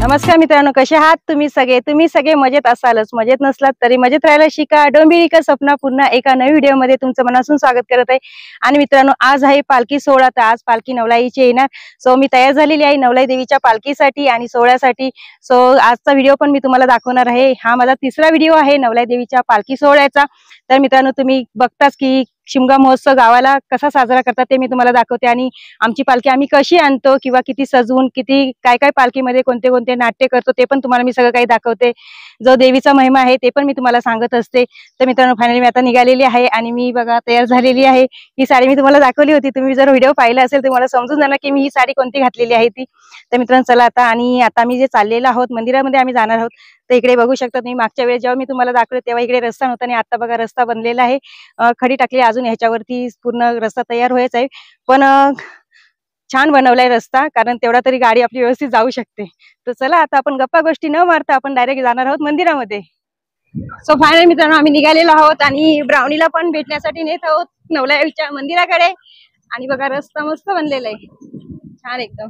नमस्कार मित्रांनो, कसे आहात तुम्ही सगळे मजेत असालच, मजेत नसलात तरी मजेत राहायला शिका। डोंबिवली का सपना पुन्हा एका नवीन व्हिडिओ मध्ये तुमचं मनापासून स्वागत करत आहे। आणि मित्रांनो, आज आहे पालखी सोहळा, तर आज पालखी नवलाईची येणार। सो मी तयार झालेली आहे नवलाई देवीच्या पालखीसाठी आणि सोहळ्यासाठी। सो आजचा व्हिडिओ पण मी तुम्हाला दाखवणार आहे। हा माझा तिसरा व्हिडिओ आहे नवलाई देवीच्या पालखी सोहळ्याचा। तर मित्रांनो, तुम्ही बघताच की शिमगा महोत्सव गावाला कसा साजरा करतात ते मी तुम्हाला दाखवते। आणि आमची पालखी आम्ही कशी आणतो किंवा किती सजवून किती काय काय पालखीमध्ये कोणते कोणते नाट्य करतो ते पण तुम्हाला मी सगळं काही दाखवते। जो देवीचा महिमा आहे ते पण मी तुम्हाला सांगत असते। तर मित्रांनो, फायनली मी आता निघालेली आहे आणि मी बघा तयार झालेली आहे। ही साडी मी तुम्हाला दाखवली होती, तुम्ही जर व्हिडिओ पाहिला असेल तर मला समजून जाणार की मी ही साडी कोणती घातलेली आहे ती। तर मित्रांनो, चला आता मी जे चाललेलो आहोत मंदिरामध्ये आम्ही जाणार आहोत। तर इकडे बघू शकता तुम्ही, मागच्या वेळेस जेव्हा मी तुम्हाला दाखवले तेव्हा इकडे रस्ता नव्हता आणि आता बघा रस्ता बनलेला आहे। खडी टाकली, अजून ह्याच्यावरती पूर्ण रस्ता तयार व्हायचा आहे। पण छान बनवलाय रस्ता, कारण तेवढा तरी गाडी आपली व्यवस्थित जाऊ शकते। तर चला आता आपण गप्पा गोष्टी न मारता आपण डायरेक्ट जाणार आहोत मंदिरामध्ये। सो फायनल मित्रांनो, आम्ही निघालेलो आहोत आणि ब्राउनीला पण भेटण्यासाठी नेत आहोत नवलाईच्या मंदिराकडे। आणि बघा रस्ता मस्त बनलेला आहे, छान एकदम।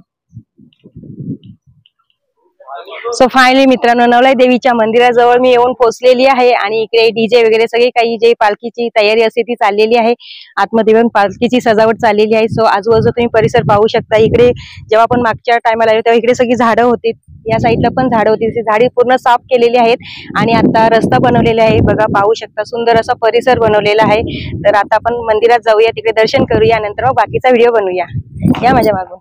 सो फायनली मित्रांनो, नवलाई देवीच्या मंदिराजवळ मी येऊन पोहोचलेली आहे आणि इकडे डीजे वगैरे सगळे काही जे पालखीची तयारी असते ती चाललेली आहे। आतमध्ये पण पालखीची सजावट चाललेली आहे। सो आजूबाजू तुम्ही परिसर पाहू शकता। इकडे जेव्हा आपण मागच्या टायमाला आलो तेव्हा इकडे सगळी झाडं होती, या साईडला पण झाडं होती, ती झाडी पूर्ण साफ केलेली आहेत आणि आता रस्ता बनवलेला आहे। बघा पाहू शकता, सुंदर असा परिसर बनवलेला आहे। तर आता आपण मंदिरात जाऊया, तिकडे दर्शन करूया, नंतर मग बाकीचा व्हिडिओ बनवूया। या माझ्या मागून।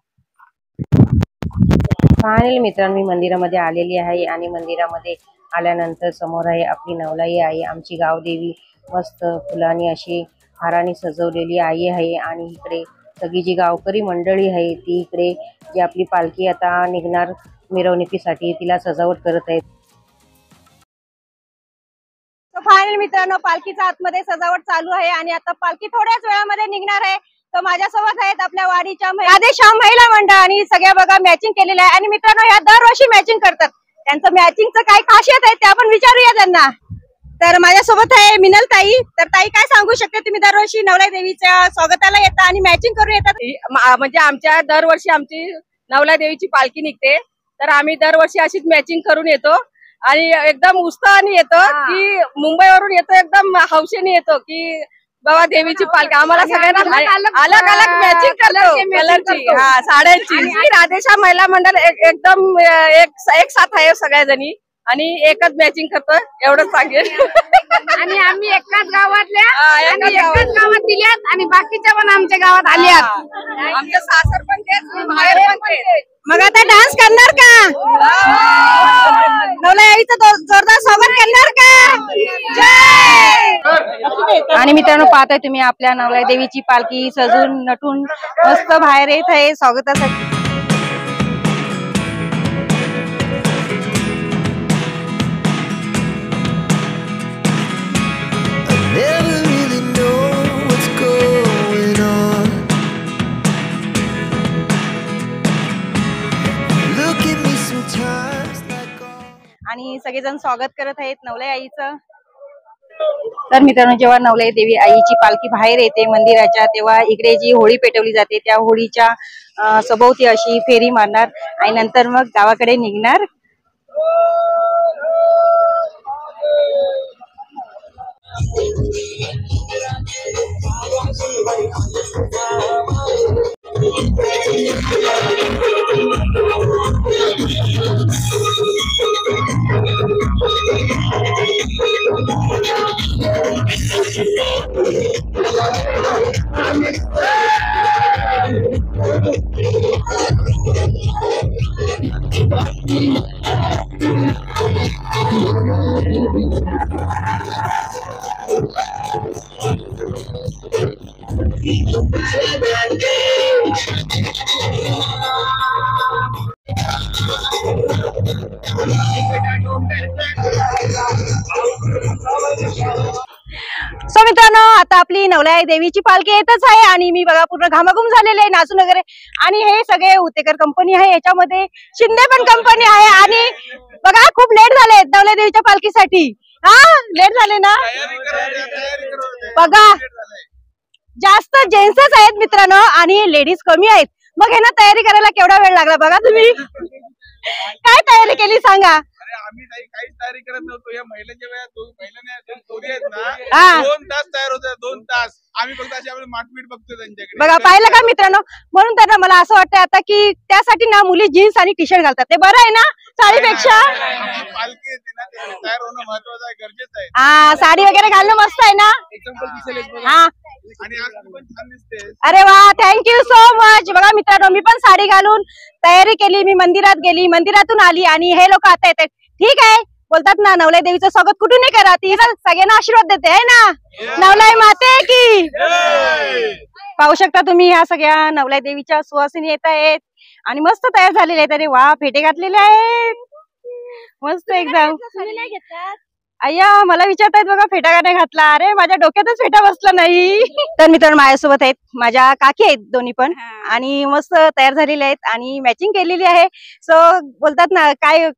फायनली मित्रांनो, मी मंदिरामध्ये आलेली आहे आणि मंदिरामध्ये आल्यानंतर समोर आहे आपली नवलाई आई, आमची गावदेवी। मस्त फुलांनी अशी हाराने सजवलेली आई आहे आणि इकडे सगळी जी गावकरी मंडळी आहे ती इकडे जी आपली पालखी आता निघणार मिरवणुकीसाठी तिला सजावट करत आहेत। फायनली मित्रांनो, पालखीचा आतमध्ये सजावट चालू आहे आणि आता पालखी थोड्याच वेळामध्ये निघणार आहे। तर माझ्यासोबत आहेत आपल्या वाडीच्या महिला मंडळ आणि सगळ्या बघा मॅचिंग केलेलं आहे। आणि मित्रांनो, या दरवर्षी मॅचिंग करतात, त्यांचं मॅचिंगचं काय खासियत आहे ते आपण विचारूया त्यांना। तर माझ्यासोबत आहे मिनल ताई। तर ताई, काय सांगू शकते, तुम्ही दरवर्षी नवलाई देवीच्या स्वागताला येता आणि मॅचिंग करून येतात? म्हणजे आमच्या दरवर्षी आमची नवलाई देवीची पालखी निघते, तर आम्ही दरवर्षी अशीच मॅचिंग करून येतो आणि एकदम उत्साहाने येतो की मुंबईवरून येतो, एकदम हौसेने येतो की बाबा देवीची पालखी। आम्हाला सगळ्यांना अलग अलग मॅचिंग करतो कलरची, साड्यांची। राधेश्याम महिला मंडळ एकदम एक साथ आहे सगळ्याजणी आणि एकच मॅचिंग करतो, एवढंच सांगेल। आणि आम्ही एकाच गावात दिल्यात आणि बाकीच्या पण आमच्या गावात आल्यात। आमच्या सासर पण तेच, बाहेर पण तेच। मग आता डान्स करणार का? नवलाई आईचं जोरदार स्वागत करणार का? जय। आणि मित्रांनो, पाहताय तुम्ही आपल्या नवलाई देवीची पालखी सजून नटून मस्त बाहेर येत आहे स्वागतासाठी। आणि सगळेजण स्वागत करत आहेत नवलाई आईचं। तर मित्रांनो, जेव्हा नवलाई देवी आईची पालखी बाहेर येते मंदिराच्या, तेव्हा इकडे जी होळी पेटवली जाते त्या होळीच्या सभोवती अशी फेरी मारणार आणि नंतर मग गावाकडे निघणार। सो मित्रांनो, आता आपली नवलाई देवीची पालखी येतच आहे आणि मी बघा पूर्ण घामाघूम झालेले आहे नाचून वगैरे। आणि हे सगळे उतेकर कंपनी आहे, याच्यामध्ये शिंदे पण कंपनी आहे। आणि बघा खूप लेट झाले नवलाई देवीच्या पालखीसाठी। हा, लेट झाले ना बघा, जास्त जेंट्सच आहेत मित्रांनो आणि लेडीज कमी आहेत। मग हे ना तयारी करायला केवढा वेळ लागला बघा तुम्ही। काय तयारी केली सांगा. अरे आम्ही काहीच तयारी करत नव्हतो. या महिलांच्या वेळात महिलांना दोघी आहेत ना, हा. 2 तास तयार होत्या, 2 तास. आम्ही फक्त अशी आपली माटपीट बघतो त्यांच्याकडे. बघा पाहिलं का मित्रांनो, म्हणून तर ना मला असं वाटतं आता की त्यासाठी ना मुली जीन्स आणि टी शर्ट घालतात, ते बरं आहे ना साडीपेक्षा. आपली पालखी येते ना, त्याच्यामुळे तयार होणं महत्वाचं आहे, गरजेचं आहे. हा साडी वगैरे घालणं मस्त आहे ना. एक्झाम्पल दिसेल एक बघा. हा आणि आज तू पण छान दिसते. अरे वा थँक्यू सो मच. बघा मित्रांनो मी पण साडी घालून तयारी केली, मी मंदिरात गेली, मंदिरातून आली आणि हे लोक आता येतात. ठीक आहे, बोलतात ना नवलाई देवीचं स्वागत कुठून नाही करा, ती सगळ्यांना आशीर्वाद देते आहे ना. नवलाई माते की पाहू शकता तुम्ही, ह्या सगळ्या नवलाई देवीच्या सुवासिनी येत आहेत आणि मस्त तयार झालेले आहेत. अरे वा फेटे घातलेले आहेत मस्त एकदम. अय्या मला विचारतायत बघा फेटा का नाही घातला. अरे माझ्या डोक्यातच फेटा बसला नाही. तर मित्रांनो माझ्यासोबत आहेत माझ्या काकी आहेत दोन्ही पण, आणि मस्त तयार झालेले आहेत आणि मॅचिंग केलेली आहे. सो बोलतात ना काय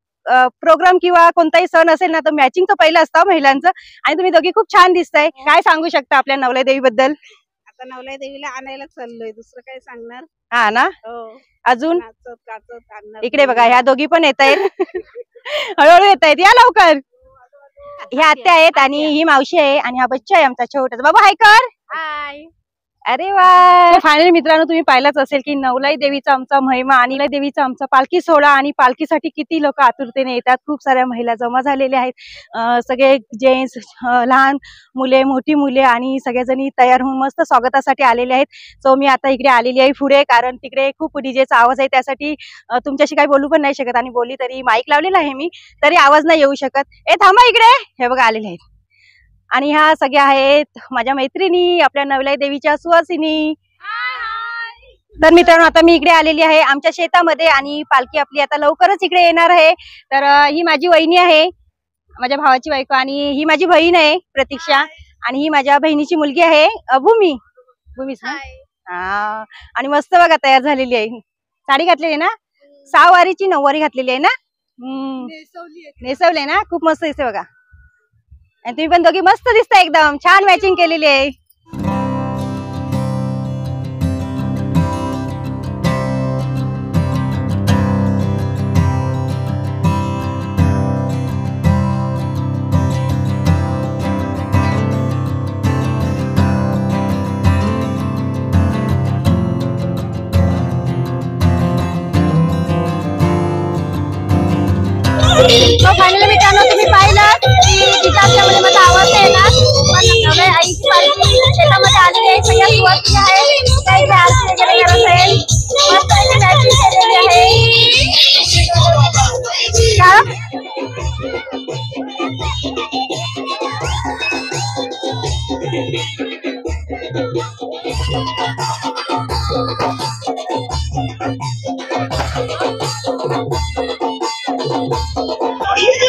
प्रोग्राम किंवा कोणताही सण असेल ना तर मॅचिंग तर पहिलं असतं महिलांचं. आणि तुम्ही दोघी खूप छान दिसताय. काय सांगू शकता आपल्या नवलाई देवी बद्दल. आता नवलाई देवीला आणायला चाललोय, दुसरं काय सांगणार. हा ना, अजून इकडे बघा ह्या दोघी पण येत आहेत हळूहळू येत आहेत, या लवकर. ह्या आत्या आहेत आणि ही मावशी आहे आणि हा बच्चा आहे आमचा छोटासा. बाबा हाय कर. हाय. अरे वा. फायनली मित्रांनो तुम्ही पाहिलंच असेल की नवलाई देवीचा आमचा महिमा आणि नवलाई देवीचा आमचा पालखी सोहळा, आणि पालखीसाठी किती लोक आतुरतेने येतात. खूप साऱ्या महिला जमा झालेल्या आहेत, सगळे जेंट्स, लहान मुले, मोठी मुले आणि सगळेजणी तयार होऊन मस्त स्वागतासाठी आलेले आहेत. सो मी आता इकडे आलेली आहे पुढे, कारण तिकडे खूप डीजेचा आवाज आहे, त्यासाठी तुमच्याशी काही बोलू पण नाही शकत. आणि बोलली तरी माईक लावलेला आहे मी, तरी आवाज नाही येऊ शकत. ए थांबा इकडे, हे बघा आलेले आहेत. आणि ह्या सगळ्या आहेत माझ्या मैत्रिणी, आपल्या नवलाई देवीच्या सुवासिनी. तर मित्रांनो आता मी इकडे आलेली आहे आमच्या शेतामध्ये आणि पालखी आपली आता लवकरच इकडे येणार आहे. तर ही माझी वहिनी आहे, माझ्या भावाची बायको, आणि ही माझी बहीण आहे प्रतीक्षा, आणि ही माझ्या बहिणीची मुलगी आहे भूमीच ना. हा आणि मस्त बघा तयार झालेली आहे, साडी घातलेली आहे ना, 6 वारीची 9 वारी घातलेली आहे ना. नेसवले ना, खूप मस्त दिसते बघा. आणि तुम्ही पण दोघी मस्त दिसता, एकदम छान मॅचिंग केलेली आहे. फायनली मित्रांनो तुम्ही पाहिलं की तिचा आपल्यामध्ये माझा आवाज आहे ना, पण आईची पालखी शेतामध्ये आलेली आहे, सगळ्या सुवासिनी आहेत, काही आरती वगैरे करत आहे, मस्त अशी मॅचिंग केलेली आहे.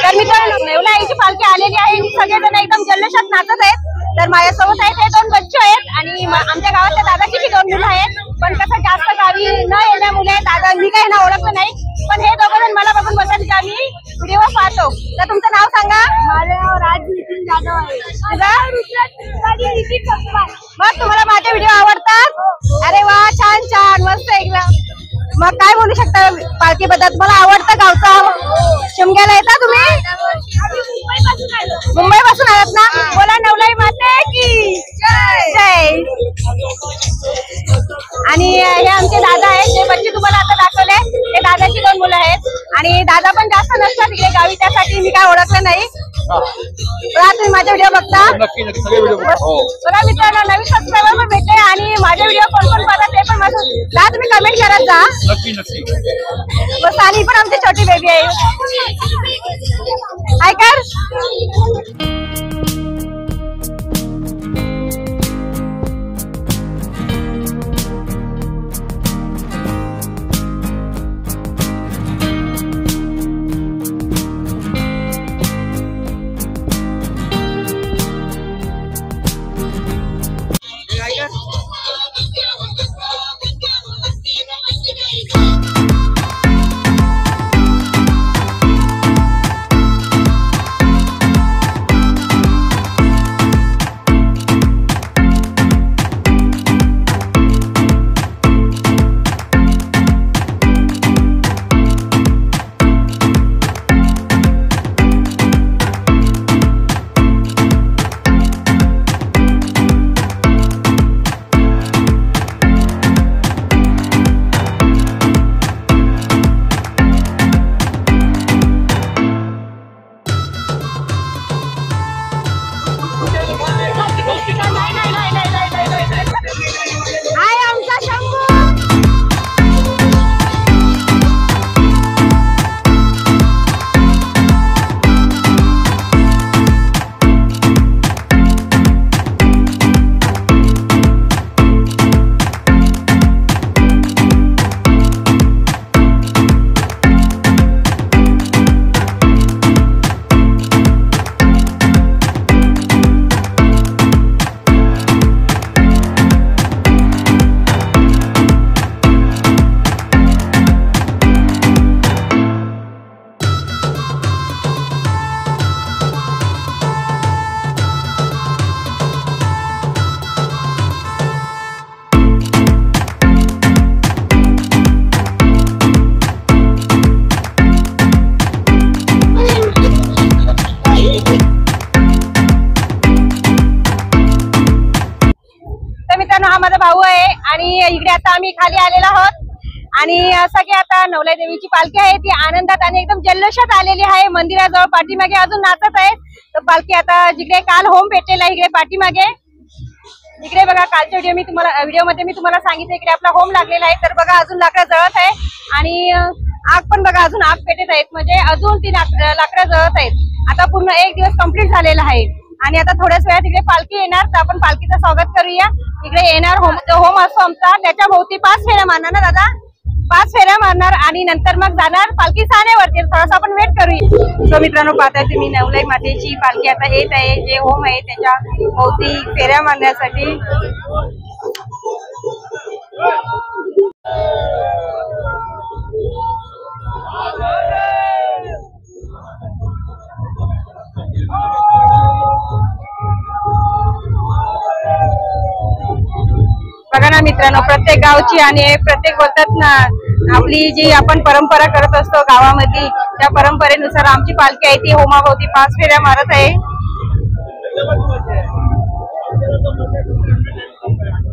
तर मित्रांनो नवलाई आईची पालखी आलेली आहे, सगळेजण एकदम जल्लोषात नाचत आहेत. तर माझ्यासोबत आहेत हे 2 बच्चे आहेत आणि आमच्या गावातल्या दादाची 2 मुलं आहेत, पण कसं जास्त गावी न येण्यामुळे दादा मी काही ना ओळखलं नाही, पण हे दोघं मला बघून बोलतात की आम्ही व्हिडिओ पाहतो. तर तुमचं नाव सांगा. माझं नाव राज नितीन जाधव आहे. मग तुम्हाला माझे व्हिडिओ आवडतात. अरे वा छान छान मस्त एकदम. मग काय बोलू शकता पालखीबद्दल, तुम्हाला आवडतं गावचा शिमग्याला येता तुम्ही. मुंबई पासून आलात ना, बोला नवलाई माते की जय. आणि हे आमचे दादा आहेत, जे बच्चे तुम्हाला आता दाखवले ते दादाची 2 मुलं आहेत, आणि दादा पण जास्त नसतात इकडे गावी, त्यासाठी मी काय ओळखलं नाही. तुम्ही माझे व्हिडिओ बघता. बघा मित्रांनो नवीन सबस्क्रायबर पण भेटले, आणि माझे व्हिडिओ कोण कोण पाहतात ते पण माझं तुम्ही कमेंट करत जा. बस आणि पण आमची छोटी बेबी आहे ऐकर. आता आम्ही खाली आलेलो आहोत आणि सगळे आता नवलाई देवीची पालखी आहे ती आनंदात आणि एकदम जल्लोषात आलेली आहे. मंदिराजवळ पाठीमागे अजून नाचत आहे. तर पालखी आता जिकडे काल होम भेटलेला आहे इकडे पाठीमागे, इकडे बघा कालच्या व्हिडिओमध्ये मी तुम्हाला सांगितलं इकडे आपला होम लागलेला आहे. तर बघा अजून लाकडं जळत आहे आणि आग पण बघा अजून आग पेटत आहेत, म्हणजे अजून ती लाकडं जळत आहेत. आता पूर्ण एक दिवस कंप्लीट झालेला आहे आणि आता थोड्याच वेळात इकडे पालखी येणार. तर आपण पालखीचं स्वागत करूया. इकडे येणार होम असतो आमचा, त्याच्या भोवती 5 फेऱ्या मारणार ना दादा, 5 फेऱ्या मारणार आणि नंतर मग जाणार पालखी सानेवरती. थोडासा आपण वेट करूया. सो मित्रांनो पाहताय तुम्ही नवलाई मातेची पालखी आता येत आहे. जे होम आहे त्याच्या भोवती फेऱ्या मारण्यासाठी. बघा ना मित्रांनो, प्रत्येक गावची आणि प्रत्येक बोलतात ना आपली जी आपण परंपरा करत असतो गावामध्ये, त्या परंपरेनुसार आमची पालखी आहे ती होमाभोवती 5 फेऱ्या मारत आहे.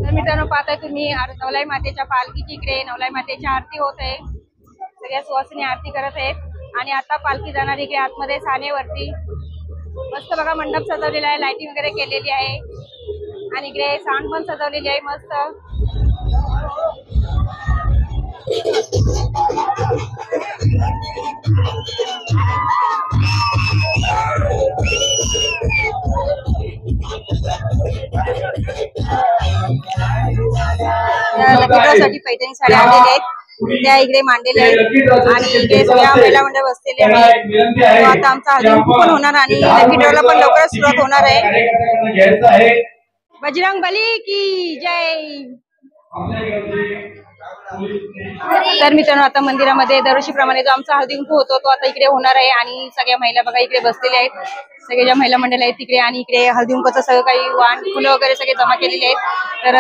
तर मित्रांनो पाहताय तुम्ही नवलाई मातेच्या पालखीची इकडे नवलाई मातेची आरती होत आहे. सगळ्या सुवासिनी आरती करत आहेत आणि आता पालखी जाणार इकडे आतमध्ये सानेवरती. मस्त बघा मंडप सजवलेला आहे, लाइटिंग वगैरे केलेली आहे आणि इकडे साऊंड पण सजवलेली आहे मस्त. लकीड्रॉसाठी पैठणी साड्या आणलेल्या आहेत, त्या इकडे मांडलेल्या आहेत आणि इकडे सगळ्या महिला मंडळ बसलेले आहेत. आता आमचा हळदी पण होणार आणि लकीड्रॉला पण लवकरच सुरुवात होणार आहे. बजरंग बली की जय. तर मित्रांनो आता मंदिरामध्ये दरवर्षीप्रमाणे जो आमचा हळदी कुंकू होतो तो आता इकडे होणार आहे आणि सगळ्या महिला बघा इकडे बसलेल्या आहेत. सगळे ज्या महिला मंडळ आहेत तिकडे आणि इकडे हळदी कुंकूचं सगळं काही वाण फुलं वगैरे सगळे जमा केलेले आहेत. तर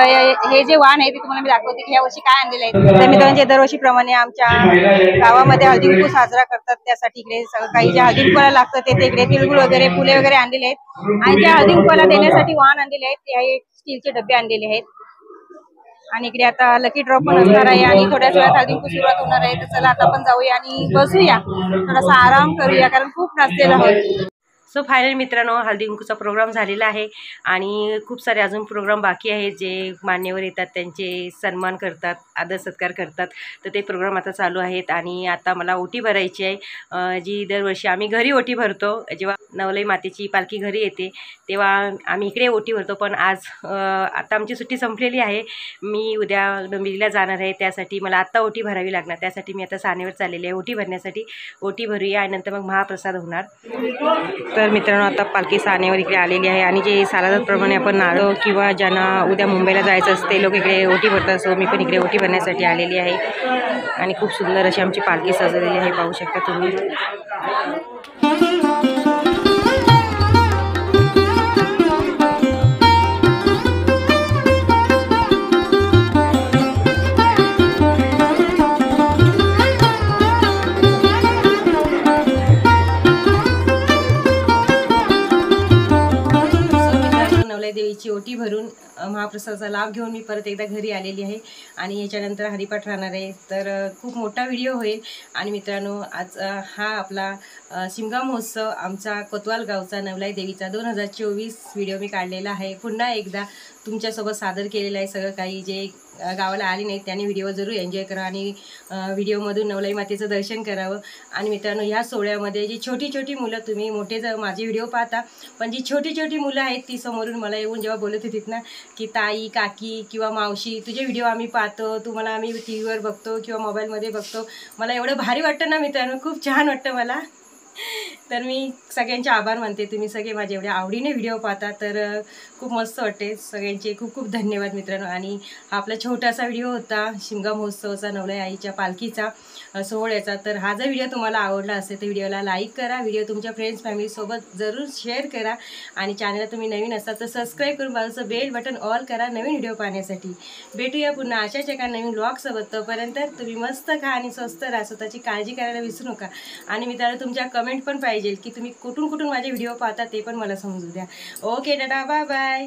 हे जे वाण आहे ते तुम्हाला मी दाखवते की या वर्षी काय आणलेलं आहे. तर मित्रांनो दरवर्षीप्रमाणे आमच्या गावामध्ये हळदी कुंकू साजरा करतात, त्यासाठी इकडे सगळं काही जे हळदी कुंकूला लागतं ते इकडे तिळगुळ वगैरे फुले वगैरे आणलेले आहेत आणि जे हळदी कुंकूला देण्यासाठी वाण आणलेले आहेत ते स्टीलचे डबे आणलेले आहेत. आणि इकडे आता लकी ड्रॉप पण असणार आहे आणि थोड्याच वेळात हळदी कुंकू सुरुवात होणार आहे. तर चला आता आपण जाऊया आणि बसूया, थोडासा आराम करूया कारण खूप नाचलेलं आहोत. सो फायनल मित्रांनो हळदी कुंकूचा प्रोग्राम झालेला आहे आणि खूप सारे अजून प्रोग्राम बाकी आहेत. जे मान्यवर येतात त्यांचे सन्मान करतात, आदर सत्कार करतात, तर ते प्रोग्राम आता चालू आहेत. आणि आता मला ओटी भरायची आहे, जी दरवर्षी आम्ही घरी ओटी भरतो. जेव्हा नवलाई मातेची पालखी घरी येते तेव्हा आम्ही इकडे ओटी भरतो, पण आज आता आमची सुट्टी संपलेली आहे. मी उद्या डोंबिवलीला जाणार आहे, त्यासाठी मला आत्ता ओटी भरावी लागणार. त्यासाठी मी आता सानेवर चाललेली आहे ओटी भरण्यासाठी. ओटी भरूया आणि नंतर मग महाप्रसाद होणार. तर मित्रांनो आता पालखी सानेवर इकडे आलेली आहे आणि जे सालाजातप्रमाणे आपण नारळ किंवा ज्यांना उद्या मुंबईला जायचं असते ते लोक इकडे ओटी भरतात. सो मी पण इकडे ओटी भरण्यासाठी आलेली आहे आणि खूप सुंदर अशी आमची पालखी सजवलेली आहे, पाहू शकता तुम्ही. देवीची ओटी भरून महाप्रसादाचा लाभ घेऊन मी परत एकदा घरी आलेली आहे आणि याच्यानंतर हरिपाठ राहणार आहे. तर खूप मोठा व्हिडिओ होईल. आणि मित्रांनो आज हा आपला शिमगा महोत्सव आमचा कोतवाल गावचा नवलाई देवीचा 2024 व्हिडिओ मी काढलेला आहे. पुन्हा एकदा तुमच्यासोबत सादर केलेलं आहे. सगळं काही जे गावाला आले नाहीत त्यांनी व्हिडिओ जरूर एन्जॉय करा आणि व्हिडिओमधून नवलाई मातेचं दर्शन करावं. आणि मित्रांनो ह्या सोहळ्यामध्ये जी छोटी छोटी मुलं, तुम्ही मोठे जर माझे व्हिडिओ पाहता, पण जी छोटी छोटी मुलं आहेत ती समोरून मला येऊन जेव्हा बोलत होतीत ना की ताई, काकी किंवा मावशी तुझे व्हिडिओ आम्ही पाहतो, तुम्हाला आम्ही टी व्हीवर बघतो किंवा मोबाईलमध्ये बघतो, मला एवढं भारी वाटतं ना मित्रांनो, खूप छान वाटतं मला. तर मी सगळ्यांचे आभार मानते. तुम्ही सगळे माझे एवढ्या आवडीने व्हिडिओ पाहता, तर खूप मस्त वाटते. सगळ्यांचे खूप खूप धन्यवाद मित्रांनो. आणि हा आपला छोटासा व्हिडिओ होता शिमगा महोत्सवाचा, नवलाई आईच्या पालखीचा सोहळ्याचा. तर हा जर व्हिडिओ तुम्हाला आवडला असेल तर व्हिडिओला लाईक करा, व्हिडिओ तुमच्या फ्रेंड्स फॅमिलीसोबत जरूर शेअर करा आणि चॅनलला तुम्ही नवीन असाल तर सबस्क्राईब करून बाजूचं बेल बटन ऑल करा नवीन व्हिडिओ पाहण्यासाठी. भेटूया पुन्हा अशाच एका नवीन व्लॉगसोबत. तोपर्यंत तुम्ही मस्त खा आणि स्वस्त राहा, स्वतःची काळजी करायला विसरू नका. आणि मित्रांनो तुमच्या कमेंट पण पाहिजे की तुम्ही कुठून कुठून माझे व्हिडिओ पाहता ते पण मला समजू द्या. Okay tata, bye bye.